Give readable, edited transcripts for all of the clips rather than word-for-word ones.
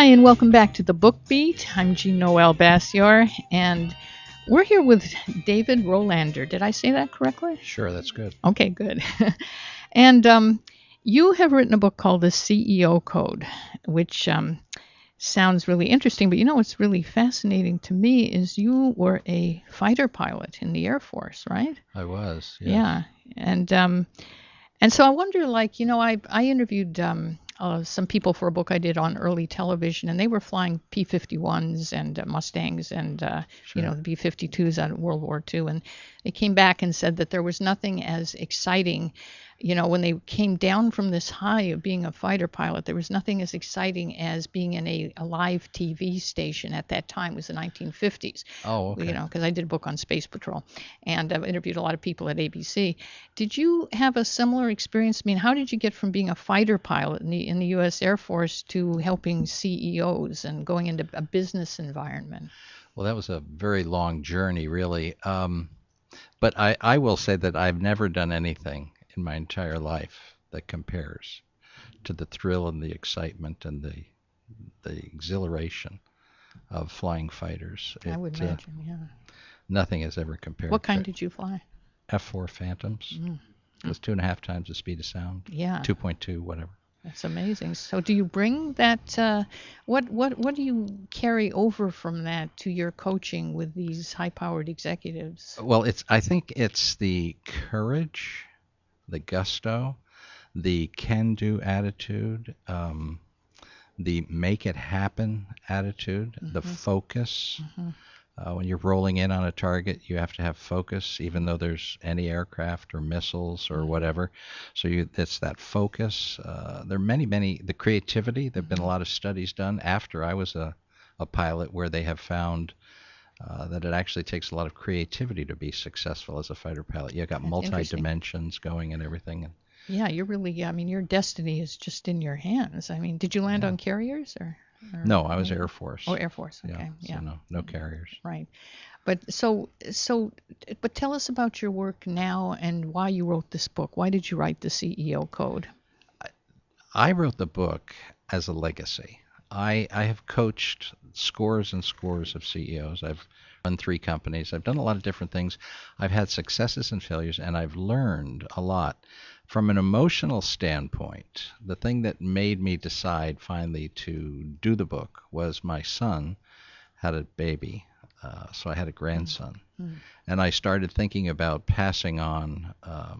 Hi, and welcome back to the Book Beat. I'm Jean Noel Bassior, and we're here with David Rohlander. Did I say that correctly? Sure, that's good. Okay, good. And you have written a book called The CEO Code, which sounds really interesting. But you know what's really fascinating to me is you were a fighter pilot in the Air Force, right? I was, yes. Yeah, and so I wonder, like, I interviewed some people for a book I did on early television, and they were flying P-51s and Mustangs and, Sure. the B-52s out of World War II. And they came back and said that there was nothing as exciting, when they came down from this high of being a fighter pilot, there was nothing as exciting as being in a live TV station at that time. It was the 1950s. Oh, okay. Because I did a book on Space Patrol, and I've interviewed a lot of people at ABC. Did you have a similar experience? I mean, how did you get from being a fighter pilot in the U.S. Air Force to helping CEOs and going into a business environment? Well, that was a very long journey, really. But I will say that I've never done anything in my entire life that compares to the thrill and the excitement and the exhilaration of flying fighters. I would imagine, yeah. Nothing has ever compared. What kind did you fly? F-4 Phantoms. It was 2.5 times the speed of sound. Yeah. 2.2, whatever. That's amazing. So do you bring that, what do you carry over from that to your coaching with these high-powered executives? Well, I think it's the courage, the gusto, the can-do attitude, the make it happen attitude, the focus. When you're rolling in on a target, you have to have focus, even though there's any aircraft or missiles or whatever. So it's that focus. There are many, the creativity. There have been a lot of studies done after I was a pilot where they have found that it actually takes a lot of creativity to be successful as a fighter pilot. You've got That's multi-dimensions going and everything. Yeah, you're really, I mean, your destiny is just in your hands. I mean, did you land on carriers or No, I was Air Force. Oh, Air Force. Okay. Yeah, so no carriers. Right. But but tell us about your work now and why you wrote this book. Why did you write the CEO Code? I wrote the book as a legacy. I have coached scores and scores of CEOs. I've run 3 companies. I've done a lot of different things. I've had successes and failures, and I've learned a lot. From an emotional standpoint, the thing that made me decide finally to do the book was my son had a baby, so I had a grandson. And I started thinking about passing on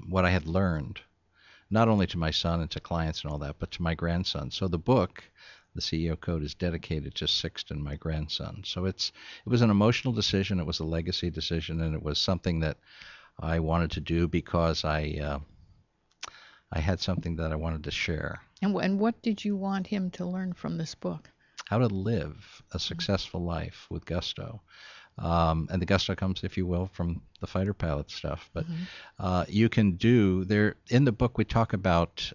what I had learned, not only to my son and to clients and all that, but to my grandson. So the book, the CEO Code, is dedicated to Sixten, my grandson. So it was an emotional decision, it was a legacy decision, and it was something that I wanted to do because I had something that I wanted to share. And what did you want him to learn from this book? How to live a successful life with gusto. And the gusto comes, if you will, from the fighter pilot stuff. But you can do there in the book. We talk about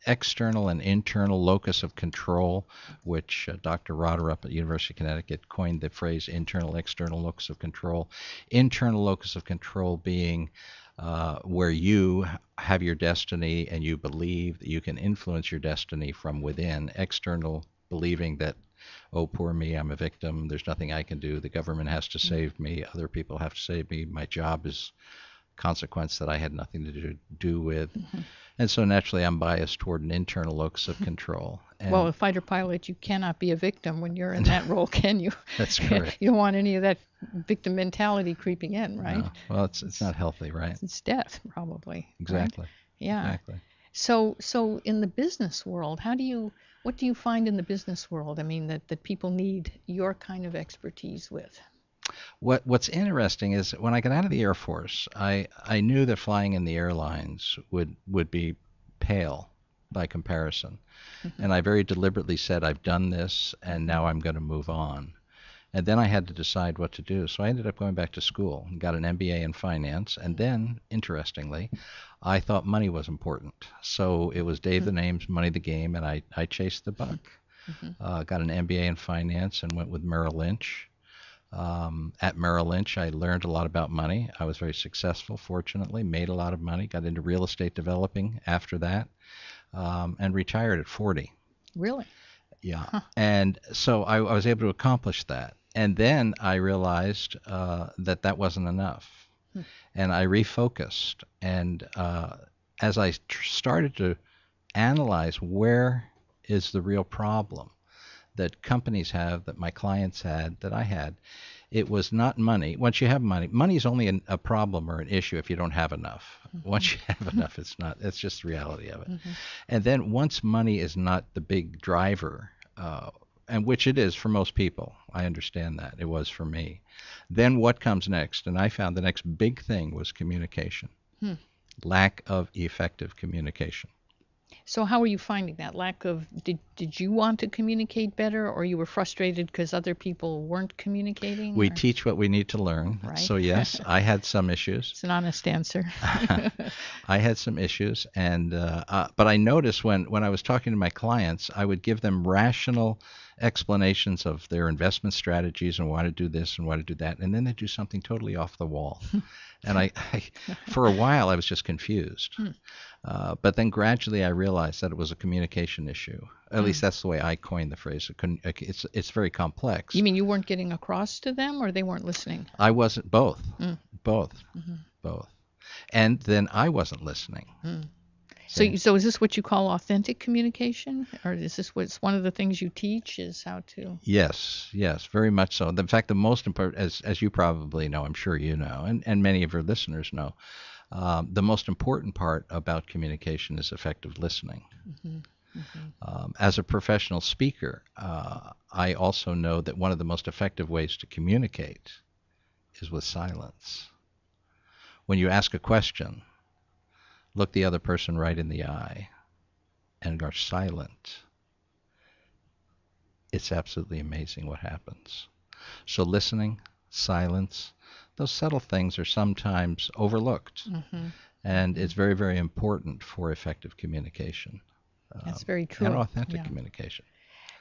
external and internal locus of control, which Dr. Roder up at University of Connecticut coined the phrase internal, external locus of control. Internal locus of control being where you have your destiny and you believe that you can influence your destiny from within. External, believing that, oh, poor me, I'm a victim, there's nothing I can do, the government has to save me, other people have to save me, my job is consequence that I had nothing to do with. And so naturally I'm biased toward an internal locus of control. And well, a fighter pilot, you cannot be a victim when you're in that role, can you? That's correct. You don't want any of that victim mentality creeping in, right? No. Well, it's not healthy, right? It's death, probably. Exactly. Right? Yeah. Exactly. So in the business world, what do you find in the business world? I mean, that people need your kind of expertise with. What's interesting is when I got out of the Air Force, I knew that flying in the airlines would be pale by comparison. And I very deliberately said, I've done this and now I'm going to move on. And then I had to decide what to do. So I ended up going back to school and got an MBA in finance. And then, interestingly, I thought money was important. So it was Dave the Names, money the game, and I chased the buck. Got an MBA in finance and went with Merrill Lynch. At Merrill Lynch, I learned a lot about money. I was very successful, fortunately, made a lot of money, got into real estate developing after that, and retired at 40. Really? Yeah. And so I was able to accomplish that. And then I realized that that wasn't enough. And I refocused. And as I started to analyze where is the real problem that companies have, that my clients had, that I had, it was not money. Once you have money, money is only a problem or an issue if you don't have enough. Once you have enough, it's not. It's just the reality of it. And then once money is not the big driver, and which it is for most people, I understand that. It was for me. Then what comes next? And I found the next big thing was communication. Lack of effective communication. So how are you finding that lack of, did you want to communicate better, or you were frustrated because other people weren't communicating? We or? teach what we need to learn. Right. So yes, I had some issues. It's an honest answer. I had some issues, and but I noticed when I was talking to my clients, I would give them rational explanations of their investment strategies and why to do this and why to do that, and then they do something totally off the wall. And I for a while, I was just confused. But then gradually I realized that it was a communication issue. At least that's the way I coined the phrase. It's very complex. You mean you weren't getting across to them, or they weren't listening? I wasn't, both. Both. And then I wasn't listening. So is this what you call authentic communication, or is this what's one of the things you teach, is how to? Yes, very much so. In fact, the most important, as you probably know, I'm sure you know, and many of your listeners know, the most important part about communication is effective listening. As a professional speaker, I also know that one of the most effective ways to communicate is with silence. When you ask a question, look the other person right in the eye and are silent. It's absolutely amazing what happens. So listening, silence, those subtle things are sometimes overlooked. And it's very, very important for effective communication. That's very true. And authentic communication.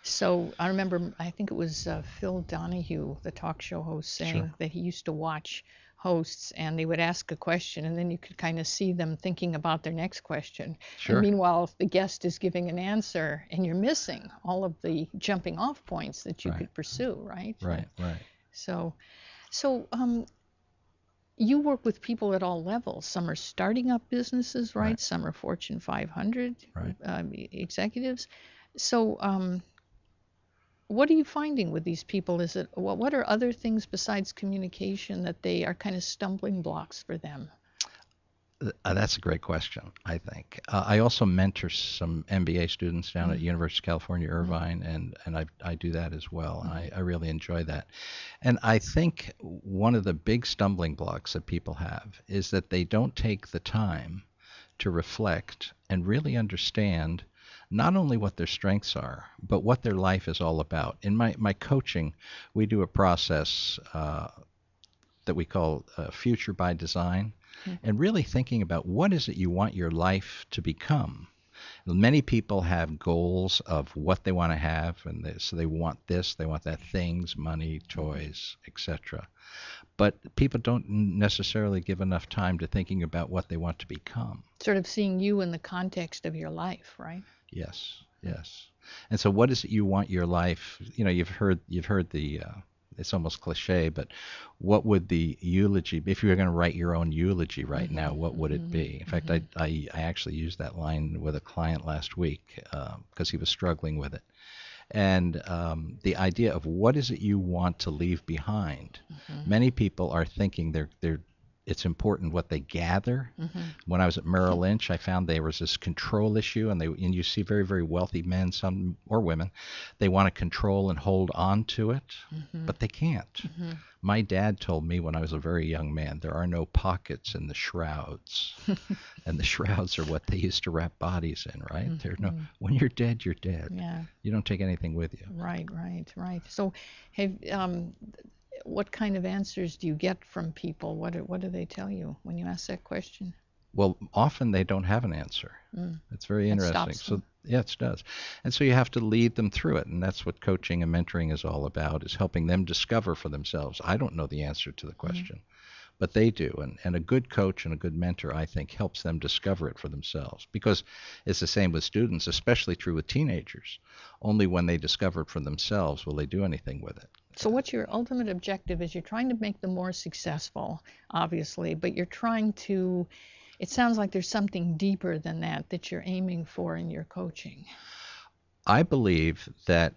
So I remember, I think it was Phil Donahue, the talk show host, saying that he used to watch hosts and they would ask a question and then you could kind of see them thinking about their next question. And meanwhile, the guest is giving an answer and you're missing all of the jumping off points that you could pursue, right? Right. So you work with people at all levels. Some are starting up businesses, right? Some are Fortune 500 executives. So what are you finding with these people? Is it what are other things besides communication that they are kind of stumbling blocks for them? That's a great question, I think. I also mentor some MBA students down at University of California, Irvine, and I do that as well. And I really enjoy that. And I think one of the big stumbling blocks that people have is that they don't take the time to reflect and really understand not only what their strengths are, but what their life is all about. In my coaching, we do a process that we call Future by Design, and really thinking about what is it you want your life to become. Many people have goals of what they want to have, and so they want this, they want that, things, money, toys, etc. But people don't necessarily give enough time to thinking about what they want to become. Sort of seeing you in the context of your life, right? Yes. And so what is it you want your life, you've heard the it's almost cliche, but what would the eulogy be? If you were going to write your own eulogy right now, what would it be? In fact, I actually used that line with a client last week because he was struggling with it. And the idea of what is it you want to leave behind? Many people are thinking it's important what they gather. When I was at Merrill Lynch, I found there was this control issue, and you see very, very wealthy men, some or women, they want to control and hold on to it, but they can't. My dad told me when I was a very young man, there are no pockets in the shrouds, and the shrouds are what they used to wrap bodies in, right? When you're dead, you're dead. Yeah. You don't take anything with you. Right. So what kind of answers do you get from people? What do they tell you when you ask that question? Well, often they don't have an answer. It's very interesting. So it does. And so you have to lead them through it, and that's what coaching and mentoring is all about, is helping them discover for themselves. I don't know the answer to the question, but they do. And a good coach and a good mentor, I think, helps them discover it for themselves. Because it's the same with students, especially true with teenagers. Only when they discover it for themselves will they do anything with it. So what's your ultimate objective? Is you're trying to make them more successful, obviously, but you're trying to, it sounds like there's something deeper than that you're aiming for in your coaching. I believe that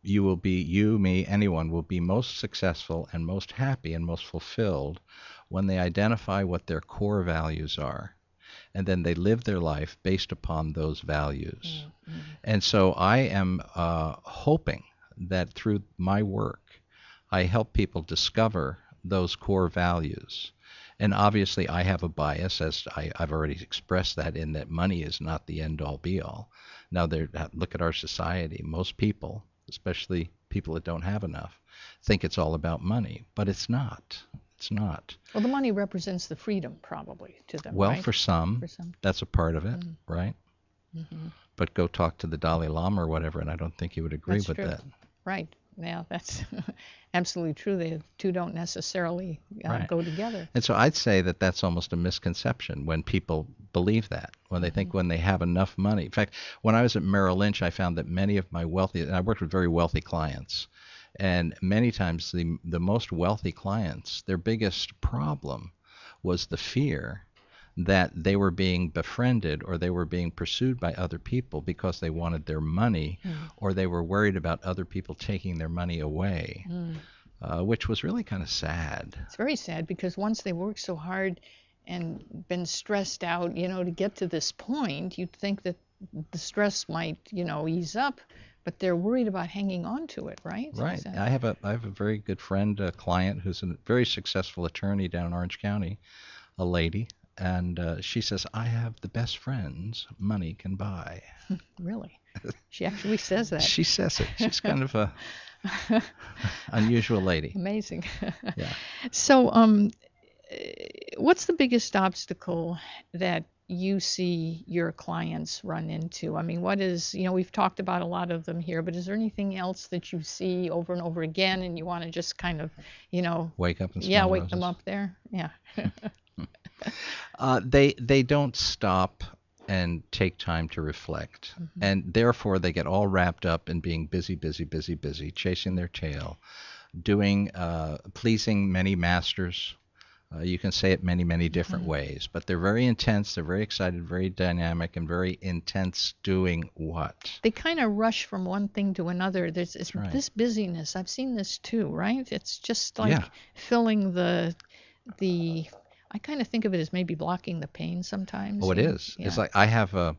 you will be, you, me, anyone will be most successful and most happy and most fulfilled when they identify what their core values are, and then they live their life based upon those values. Mm-hmm. And so I am hoping that through my work, I help people discover those core values. And obviously I have a bias, as I've already expressed that, in that money is not the end-all be-all. Now, look at our society. Most people, especially people that don't have enough, think it's all about money, but it's not. It's not. Well, the money represents the freedom, probably, to them, well, right? for some, that's a part of it, right? Mm-hmm. But go talk to the Dalai Lama or whatever, and I don't think he would agree with that. Right. Yeah, that's absolutely true. The two don't necessarily go together. And so I'd say that that's almost a misconception when people believe that, when they think when they have enough money. In fact, when I was at Merrill Lynch, I found that many of my wealthy, and I worked with very wealthy clients, and many times the most wealthy clients, their biggest problem was the fear that they were being befriended or they were being pursued by other people because they wanted their money, or they were worried about other people taking their money away, which was really kind of sad. It's very sad, because once they worked so hard and been stressed out, to get to this point, you'd think that the stress might, ease up, but they're worried about hanging on to it, right? Right. I have a very good friend, a client who's a very successful attorney down in Orange County, a lady. And she says, I have the best friends money can buy. Really? She actually says that. She says it. She's kind of a unusual lady. Amazing. Yeah. So what's the biggest obstacle that you see your clients run into? I mean, what is, we've talked about a lot of them here, but is there anything else that you see over and over again and you want to just kind of, wake up and smell wake roses. them up there? Yeah. They don't stop and take time to reflect, and therefore they get all wrapped up in being busy, chasing their tail, doing pleasing many masters. You can say it many different ways, but they're very intense, they're very excited, very dynamic, and very intense doing what? They kind of rush from one thing to another. There's this busyness. I've seen this too, right? It's just like filling the I kind of think of it as maybe blocking the pain sometimes. Oh, it is. Yeah. It's like I have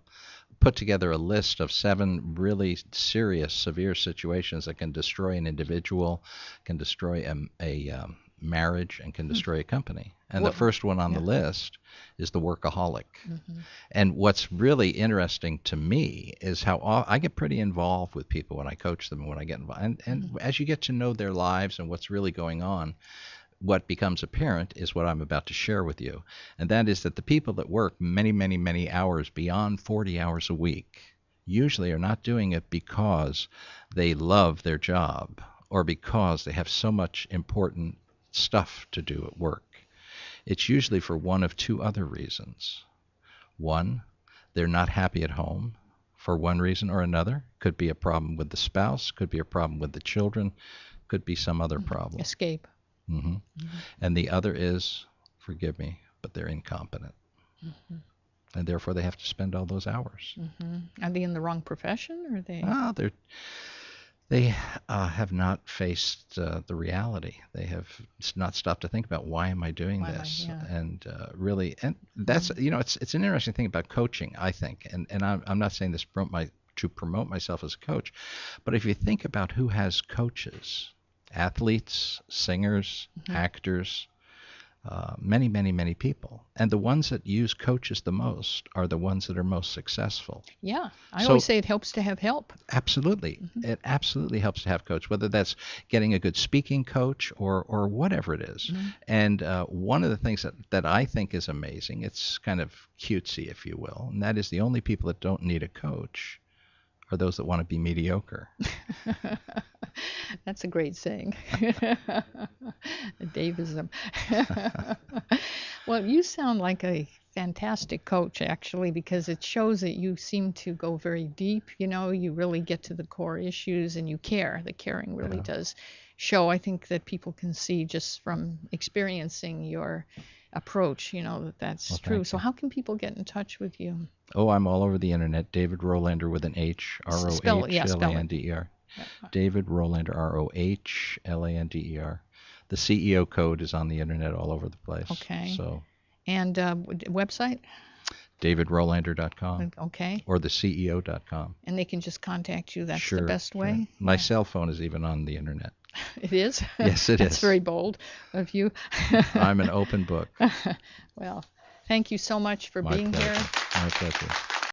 put together a list of 7 really serious, severe situations that can destroy an individual, can destroy a marriage, and can destroy a company. And the first one on the list is the workaholic. And what's really interesting to me is how I get pretty involved with people when I coach them and when I get involved. And as you get to know their lives and what's really going on, what becomes apparent is what I'm about to share with you. And that is that the people that work many hours, beyond 40 hours a week, usually are not doing it because they love their job or because they have so much important stuff to do at work. It's usually for one of 2 other reasons. One, they're not happy at home for one reason or another. Could be a problem with the spouse, could be a problem with the children, could be some other problem. Escape. And the other is, forgive me, but they're incompetent. And therefore they have to spend all those hours. Are they in the wrong profession, or are they? They have not faced the reality. They have not stopped to think about, why am I doing this? And really, and that's, it's an interesting thing about coaching, I think. And I'm not saying this to promote myself as a coach, but if you think about who has coaches, athletes, singers, actors, many people. And the ones that use coaches the most are the ones that are most successful. Yeah. I always say it helps to have help. Absolutely. It absolutely helps to have coach, whether that's getting a good speaking coach or whatever it is. And one of the things that I think is amazing, it's kind of cutesy, if you will, and that is the only people that don't need a coach are those that want to be mediocre. That's a great saying. Davism. Well, you sound like a fantastic coach, actually, because it shows that you seem to go very deep. You really get to the core issues and you care. The caring really Yeah. does show. I think that people can see just from experiencing your approach, that's Well, true. thank So you. how can people get in touch with you? Oh, I'm all over the internet. David Rohlander with an H, Spell it. Rohlander. David Rohlander, Rohlander. The CEO code is on the internet all over the place. Okay. So And website? davidrohlander.com Okay. or theceo.com. And they can just contact you. That's Sure, the best way. My Yeah. cell phone is even on the internet. It is? Yes, it That's is. very bold of you. I'm an open book. Well, thank you so much for My being pleasure. here. My pleasure.